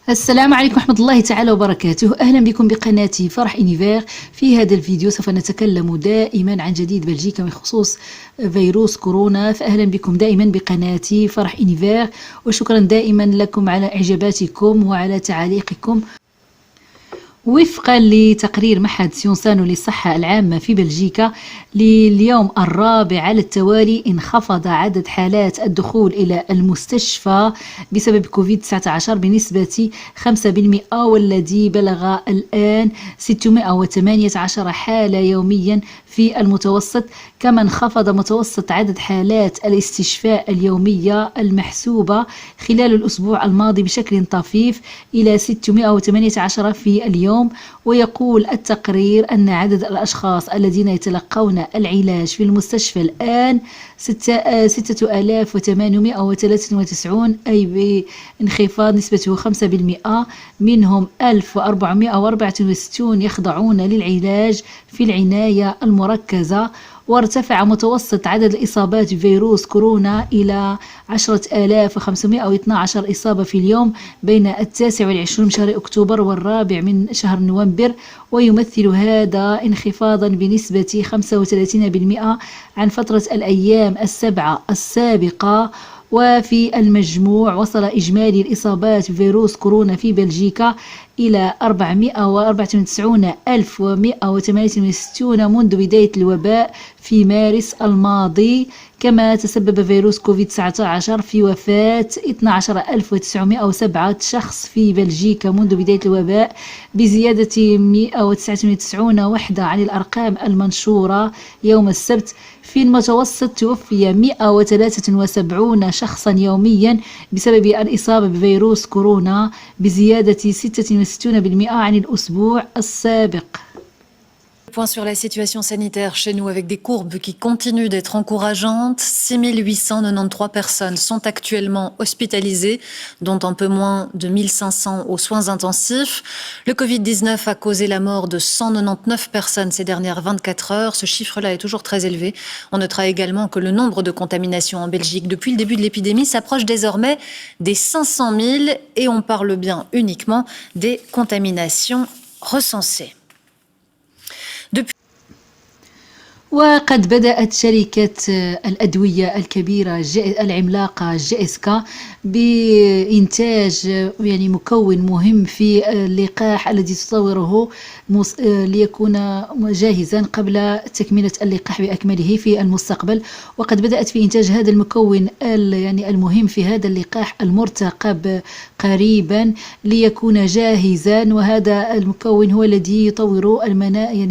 السلام عليكم ورحمة الله تعالى وبركاته. أهلا بكم بقناة فرح إنيفير. في هذا الفيديو سوف نتكلم دائما عن جديد بلجيكا بخصوص فيروس كورونا، فأهلا بكم دائما بقناة فرح إنيفير، وشكرا دائما لكم على إعجاباتكم وعلى تعاليقكم. وفقا لتقرير معهد سيونسانو للصحة العامة في بلجيكا، لليوم الرابع على التوالي انخفض عدد حالات الدخول إلى المستشفى بسبب كوفيد-19 بنسبة 5%، والذي بلغ الآن 618 حالة يوميا في المتوسط. كما انخفض متوسط عدد حالات الاستشفاء اليومية المحسوبة خلال الأسبوع الماضي بشكل طفيف إلى 618 في اليوم. ويقول التقرير أن عدد الأشخاص الذين يتلقون العلاج في المستشفى الآن 6893، أي بانخفاض نسبته 5%. منهم 1464 يخضعون للعلاج في العناية المركزة. وارتفع متوسط عدد الإصابات بفيروس كورونا إلى 10,512 إصابة في اليوم بين 29 من شهر أكتوبر والرابع من شهر نوفمبر، ويمثل هذا انخفاضا بنسبة 35% عن فترة الأيام السبعة السابقة. وفي المجموع وصل إجمالي الإصابات بفيروس كورونا في بلجيكا إلى 494,168 منذ بداية الوباء في مارس الماضي. كما تسبب فيروس كوفيد-19 في وفاة 12,907 شخص في بلجيكا منذ بداية الوباء، بزيادة 199 وحدة عن الأرقام المنشورة يوم السبت. في المتوسط توفي 173 شخصا يوميا بسبب الإصابة بفيروس كورونا، بزيادة 66% عن الأسبوع السابق. Point sur la situation sanitaire chez nous avec des courbes qui continuent d'être encourageantes. 6 893 personnes sont actuellement hospitalisées, dont un peu moins de 1 500 aux soins intensifs. Le Covid-19 a causé la mort de 199 personnes ces dernières 24 heures. Ce chiffre-là est toujours très élevé. On notera également que le nombre de contaminations en Belgique depuis le début de l'épidémie s'approche désormais des 500 000 et on parle bien uniquement des contaminations recensées. وقد بدأت شركة الأدوية الكبيرة العملاقة GSK بإنتاج مكون مهم في اللقاح الذي تطوره ليكون جاهزا قبل تكملة اللقاح بأكمله في المستقبل. وقد بدأت في إنتاج هذا المكون المهم في هذا اللقاح المرتقب قريبا ليكون جاهزا. وهذا المكون هو الذي يطور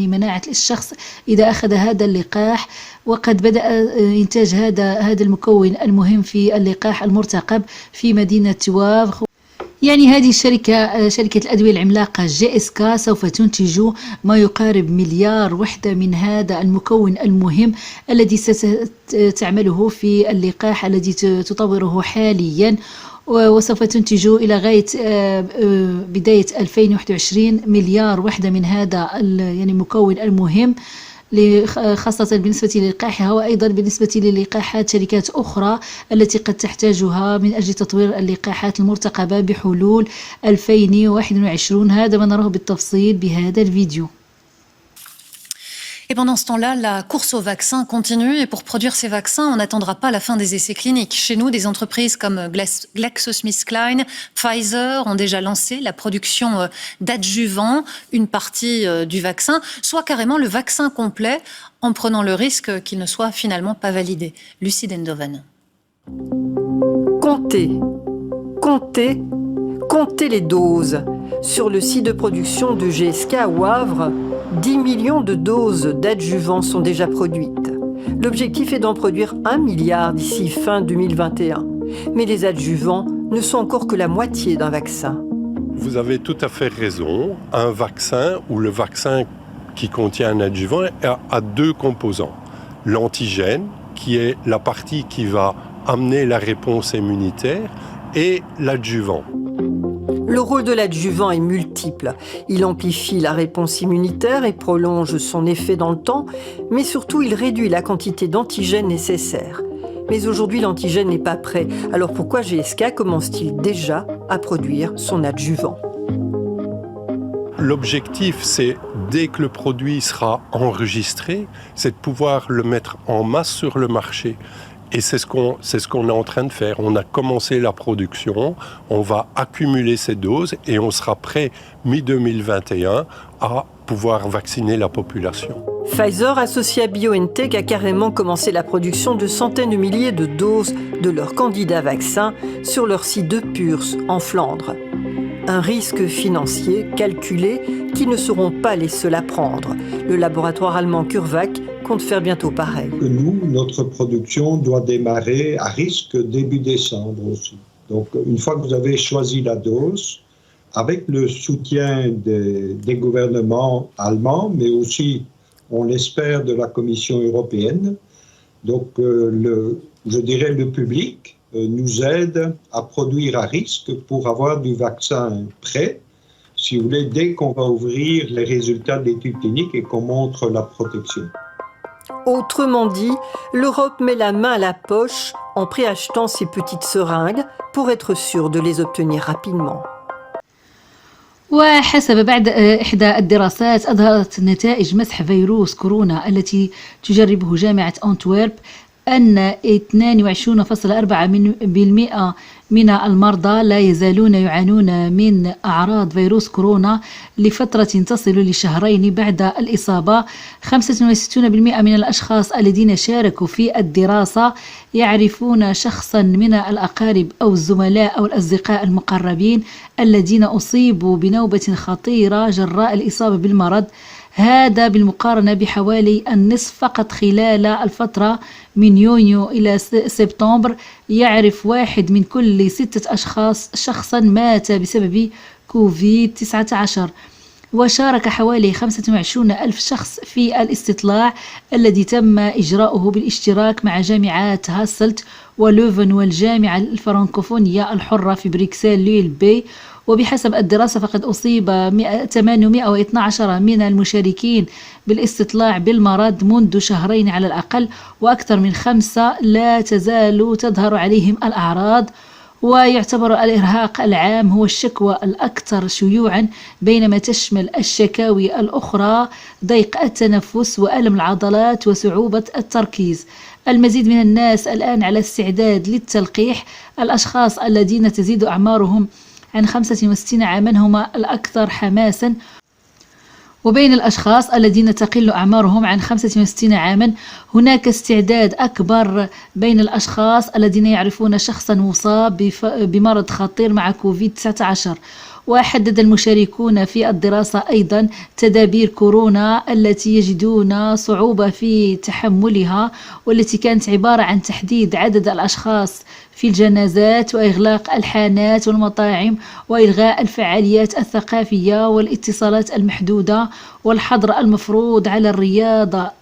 مناعة الشخص إذا أخذ هذا اللقاح. وقد بدأ إنتاج هذا المكون المهم في اللقاح المرتقب في مدينة وافغ. هذه شركة الأدوية العملاقة GSK سوف تنتج ما يقارب 1,000,000,000 وحدة من هذا المكون المهم الذي ستعمله في اللقاح الذي تطوره حاليا. وسوف تنتج إلى غاية بداية 2021 1,000,000,000 وحدة من هذا المكون المهم، خاصة بالنسبة للقاحها وأيضا بالنسبة للقاحات شركات أخرى التي قد تحتاجها من أجل تطوير اللقاحات المرتقبة بحلول 2021. هذا ما نراه بالتفصيل بهذا الفيديو. Et pendant ce temps-là, la course aux vaccins continue. Et pour produire ces vaccins, on n'attendra pas la fin des essais cliniques. Chez nous, des entreprises comme GlaxoSmithKline, Pfizer ont déjà lancé la production d'adjuvants, une partie du vaccin, soit carrément le vaccin complet, en prenant le risque qu'il ne soit finalement pas validé. Lucie Dendoven. Comptez les doses. Sur le site de production de GSK à Wavre, 10 millions de doses d'adjuvants sont déjà produites. L'objectif est d'en produire 1 milliard d'ici fin 2021. Mais les adjuvants ne sont encore que la moitié d'un vaccin. Vous avez tout à fait raison. Un vaccin ou le vaccin qui contient un adjuvant a deux composants. L'antigène, qui est la partie qui va amener la réponse immunitaire, et l'adjuvant. Le rôle de l'adjuvant est multiple. Il amplifie la réponse immunitaire et prolonge son effet dans le temps, mais surtout il réduit la quantité d'antigènes nécessaire. Mais aujourd'hui, l'antigène n'est pas prêt. Alors pourquoi GSK commence-t-il déjà à produire son adjuvant. L'objectif, c'est, dès que le produit sera enregistré, c'est de pouvoir le mettre en masse sur le marché. Et c'est ce qu'on est en train de faire. On a commencé la production, on va accumuler ces doses et on sera prêt mi-2021 à pouvoir vacciner la population. Pfizer, associé à BioNTech, a carrément commencé la production de centaines de milliers de doses de leur candidat vaccin sur leur site de Puurs, en Flandre. Un risque financier calculé qui ne seront pas les seuls à prendre. Le laboratoire allemand CureVac compte faire bientôt pareil. Nous, notre production doit démarrer à risque début décembre aussi. Donc, une fois que vous avez choisi la dose, avec le soutien des gouvernements allemands, mais aussi, on l'espère, de la Commission européenne, donc je dirais le public nous aide à produire à risque pour avoir du vaccin prêt, si vous voulez, dès qu'on va ouvrir les résultats de l'étude clinique et qu'on montre la protection. Autrement dit, l'Europe met la main à la poche en préachetant ces petites seringues pour être sûre de les obtenir rapidement. وحسب بعد إحدى الدراسات أظهرت نتائج مسح فيروس كورونا التي تجربه جامعة أنتورب أن 22.4% من المرضى لا يزالون يعانون من أعراض فيروس كورونا لفترة تصل لشهرين بعد الإصابة. 65% من الأشخاص الذين شاركوا في الدراسة يعرفون شخصا من الأقارب أو الزملاء أو الأصدقاء المقربين الذين أصيبوا بنوبة خطيرة جراء الإصابة بالمرض. هذا بالمقارنة بحوالي النصف فقط خلال الفترة من يونيو إلى سبتمبر. يعرف 1 من كل 6 أشخاص شخصا مات بسبب كوفيد-19. وشارك حوالي 25,000 شخص في الاستطلاع الذي تم إجراؤه بالاشتراك مع جامعات هاسلت ولوفن والجامعة الفرنكوفونية الحرة في بروكسل ليل بي. وبحسب الدراسة فقد أصيب 812 من المشاركين بالاستطلاع بالمرض منذ شهرين على الأقل، وأكثر من 5 لا تزال تظهر عليهم الأعراض. ويعتبر الإرهاق العام هو الشكوى الأكثر شيوعا، بينما تشمل الشكاوي الأخرى ضيق التنفس وألم العضلات وصعوبة التركيز. المزيد من الناس الآن على استعداد للتلقيح. الأشخاص الذين تزيد أعمارهم عن 65 عاما هم الأكثر حماسا، وبين الأشخاص الذين تقل أعمارهم عن 65 عاما هناك استعداد أكبر بين الأشخاص الذين يعرفون شخصا مصاب بمرض خطير مع كوفيد-19. وحدد المشاركون في الدراسة أيضا تدابير كورونا التي يجدون صعوبة في تحملها، والتي كانت عبارة عن تحديد عدد الأشخاص في الجنازات وإغلاق الحانات والمطاعم وإلغاء الفعاليات الثقافية والاتصالات المحدودة والحظر المفروض على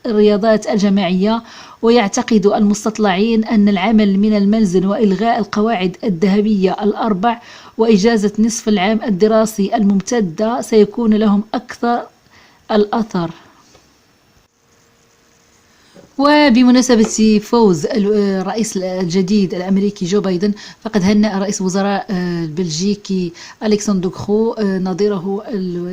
الرياضات الجماعية. ويعتقد المستطلعين أن العمل من المنزل وإلغاء القواعد الذهبية ال4 وإجازة نصف العام الدراسي الممتدة سيكون لهم أكثر الأثر. وبمناسبة فوز الرئيس الجديد الأمريكي جو بايدن، فقد هنأ رئيس وزراء البلجيكي ألكسندر دو نظيره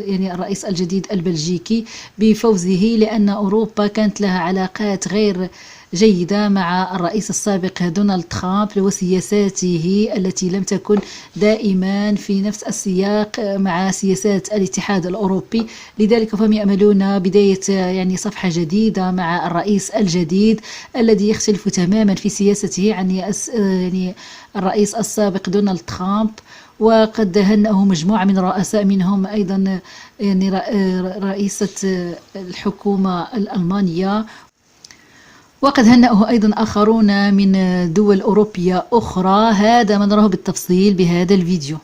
يعني الرئيس الجديد البلجيكي بفوزه، لأن أوروبا كانت لها علاقات غير جيدة مع الرئيس السابق دونالد ترامب وسياساته التي لم تكن دائما في نفس السياق مع سياسات الاتحاد الأوروبي. لذلك فهم يأملون بداية يعني صفحة جديدة مع الرئيس الجديد الذي يختلف تماما في سياسته عن يعني الرئيس السابق دونالد ترامب. وقد هنأه مجموعة من الرؤساء، منهم أيضا يعني رئيسة الحكومة الألمانية، وقد هنأه أيضا آخرون من دول أوروبية أخرى. هذا ما نراه بالتفصيل بهذا الفيديو.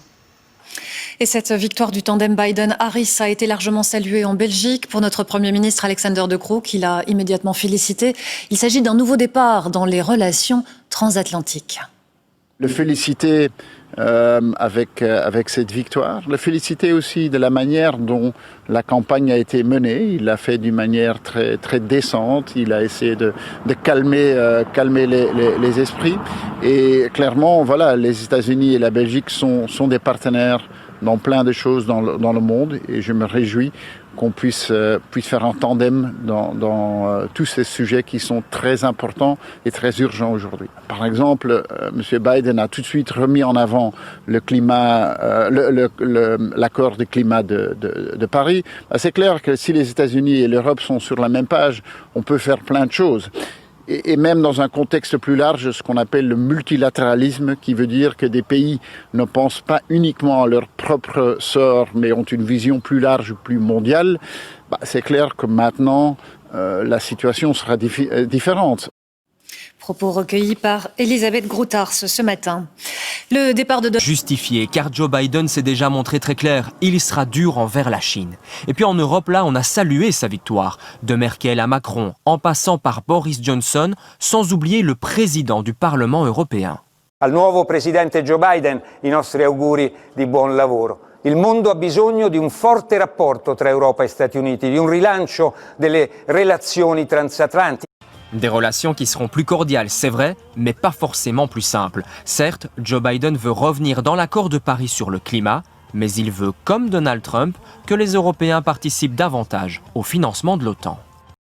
Et cette victoire du tandem Biden-Harris a été largement saluée en Belgique. Pour notre Premier ministre Alexander De Croo, qui l'a immédiatement félicité, il s'agit d'un nouveau départ dans les relations transatlantiques. Le féliciter avec cette victoire. Le féliciter aussi de la manière dont la campagne a été menée. Il l'a fait d'une manière très, très décente. Il a essayé de calmer les esprits. Et clairement, voilà, les États-Unis et la Belgique sont des partenaires dans plein de choses dans le monde. Et je me réjouis qu'on puisse faire un tandem dans tous ces sujets qui sont très importants et très urgents aujourd'hui. Par exemple, M. Biden a tout de suite remis en avant le climat, l'accord de climat de Paris. C'est clair que si les États-Unis et l'Europe sont sur la même page, on peut faire plein de choses. Et même dans un contexte plus large, ce qu'on appelle le multilatéralisme, qui veut dire que des pays ne pensent pas uniquement à leur propre sort, mais ont une vision plus large, plus mondiale, c'est clair que maintenant, la situation sera différente. Propos recueillis par Elisabeth Groutars ce matin. Le départ de justifié, car Joe Biden s'est déjà montré très clair. Il sera dur envers la Chine. Et puis en Europe, là, on a salué sa victoire. De Merkel à Macron, en passant par Boris Johnson, sans oublier le président du Parlement européen. Al nuovo presidente Joe Biden, i nostri auguri di buon lavoro. Il mondo ha bisogno di un forte rapporto tra Europa e Stati Uniti, di un rilancio delle relazioni transatlantiche. Des relations qui seront plus cordiales, c'est vrai, mais pas forcément plus simples. Certes, Joe Biden veut revenir dans l'accord de Paris sur le climat, mais il veut, comme Donald Trump, que les Européens participent davantage au financement de l'OTAN.